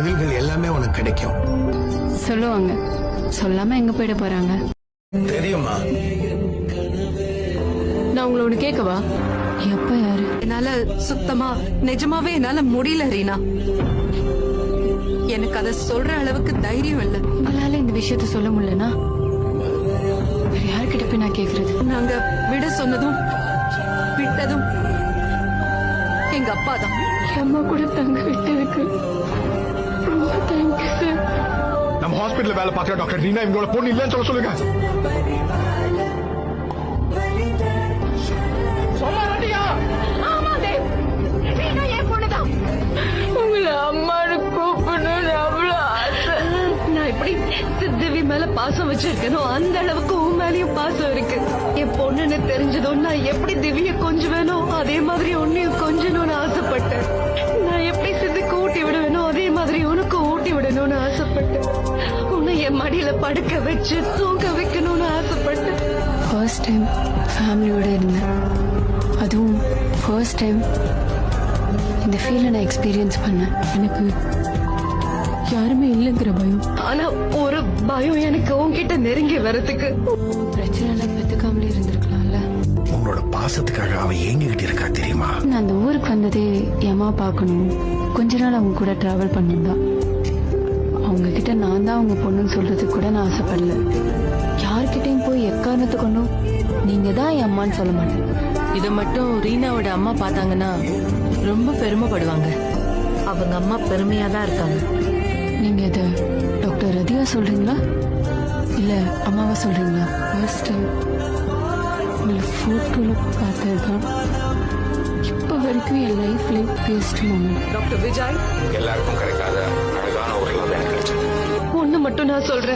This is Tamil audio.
பதில்கள் எல்லாமே உனக்கு கிடைக்கும். சொல்லுவாங்க, சொல்லாம எங்க போயிட போறாங்க? தெரியுமா? நான் உங்களோட கேட்கவா? எப்ப யாரு? என்னால சுத்தமா நிஜமாவே என்னால முடியல ரீனா. எனக்கு அதை சொல்ற அளவுக்கு தைரியம் இல்ல. உங்களால இந்த விஷயத்த சொல்ல முடியலனா வேற யார்கிட்ட போய் நான் கேக்குறது? நாங்க விட சொன்னதும் விட்டதும் எங்க அப்பா தான். அம்மா கூட தங்க விட்டதுக்கு ரொம்ப தேங்க்ஸ் சார். நம்ம ஹாஸ்பிடல்ல வேலை பார்க்குற டாக்டர் ரீனா இவங்களோட பொண்ணு இல்லைன்னு சொல்லுங்க. உங்களை அம்மானு கூப்பிடணும்னு அவ்வளவு ஆசை. நான் எப்படி திவ்யா மேல பாசம் வச்சிருக்கேனோ அந்த அளவுக்கு உன் மேலயும் பாசம் இருக்கு. என் பொண்ணுன்னு தெரிஞ்சதும் நான் எப்படி திவ்ய கொஞ்சுவேனோ அதே மாதிரி உன்னையும் கொஞ்சணும்னு ஆசைப்பட்டேன். நான் எப்படி சித்துக்கு ஊட்டி விடுவேனோ அதே மாதிரி உனக்கு ஊட்டி விடணும்னு ஆசைப்பட்டேன். உன்னை என் மடியில படுக்க வச்சு தூங்க வைக்கணும்னு ஆசைப்பட்டேன். ஃபர்ஸ்ட் டைம் ஃபேமிலியோட இருந்தேன். அதுவும் ஃபர்ஸ்ட் டைம் இந்த ஃபீலை நான் எக்ஸ்பீரியன்ஸ் பண்ணேன். எனக்கு யாருமே இல்லைங்கிற பயம். ஆனா ஒரு பயம் எனக்கு உன்கிட்ட நெருங்கி வரதுக்கு. பிரச்சனை பெத்துக்காமலே இருந்திருக்கலாம்ல. உன்னோட பாசத்துக்காக அவ ஏங்கிக்கிட்டு இருக்கா தெரியுமா? நான் அந்த ஊருக்கு வந்ததே எம்மா பார்க்கணும், கொஞ்ச நாள் அவங்க கூட டிராவல் பண்ணணும் தான். அவங்க கிட்ட நான் தான் அவங்க பொண்ணுன்னு சொல்றதுக்கு கூட நான் ஆசைப்படல. யார்கிட்டையும் போய் எக்காரணத்தை கொண்டும் நீங்க தான் என் அம்மான்னு சொல்ல மாட்டேன். இதை மட்டும் ரீனாவோட அம்மா பார்த்தாங்கன்னா ரொம்ப பெருமைப்படுவாங்க. அவங்க அம்மா பெருமையா தான் இருக்காங்க. நீங்க இத டாக்டர் ரதியா சொல்றீங்களா இல்ல அம்மாவா சொல்றீங்களா? ஃபர்ஸ்ட் டைம் உங்களை போட்டோல பார்த்ததுதான் இப்ப வரைக்கும் என் லைஃப்ல பெஸ்ட் மொமெண்ட். டாக்டர் விஜய், எல்லாருக்கும் கிடைக்காத அழகான ஒரு லவ் எனக்கு கிடைச்சது. ஒண்ணு மட்டும் நான் சொல்றேன்.